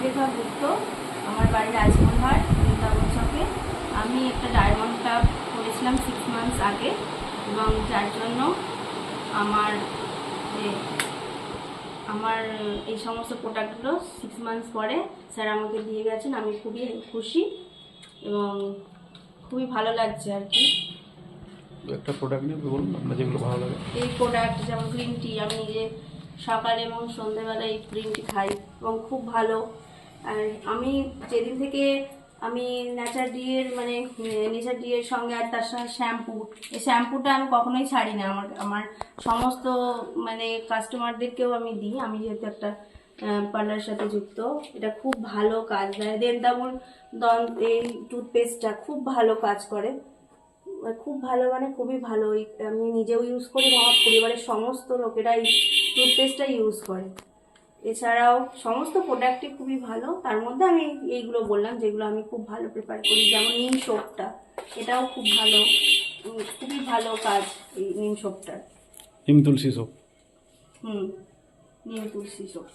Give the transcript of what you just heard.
রেখা গুপ্ত, আমার বাড়ি রাজমোহনহাট বৃন্দাবন চকে। আমি একটা ডায়মন্ড ক্লাব করেছিলাম 6 মান্থস আগে, এবং যার জন্য আমার আমার এই সমস্ত প্রোডাক্টগুলো 6 মান্থস পরে স্যার আমাকে দিয়ে গেছেন। আমি খুবই খুশি এবং খুবই ভালো লাগছে আর কি। একটা প্রোডাক্ট নিয়ে বলুন আপনার যেগুলো ভালো লাগে। এই প্রোডাক্ট যেমন গ্রিন টি, আমি নিজে সকালে এবং সন্ধ্যেবেলা এই গ্রিন টি খাই এবং খুব ভালো। আর আমি যেদিন থেকে আমি নেচার ডিয়ের নেচার ডিয়ের সঙ্গে আর তার সঙ্গে শ্যাম্পু, এই শ্যাম্পুটা আমি কখনোই ছাড়ি না। আমার সমস্ত কাস্টমারদেরকেও আমি দিই। আমি যেহেতু একটা পার্লারের সাথে যুক্ত, এটা খুব ভালো কাজ দেয়। দেন্তামুল এই টুথপেস্টটা খুব ভালো কাজ করে, খুব ভালো, খুবই ভালো। আমি নিজেও ইউজ করি এবং আমার পরিবারের সমস্ত লোকেরা এই টুথপেস্টটা ইউজ করে। এছাড়াও সমস্ত প্রোডাক্টই খুবই ভালো। তার মধ্যে আমি এইগুলো বললাম যেগুলো আমি খুব ভালো প্রেফার করি, যেমন নিম সোপটা, এটাও খুব ভালো, খুবই ভালো কাজ এই নিম সোপটার। নিম তুলসী সোপ। নিম তুলসী সোপ।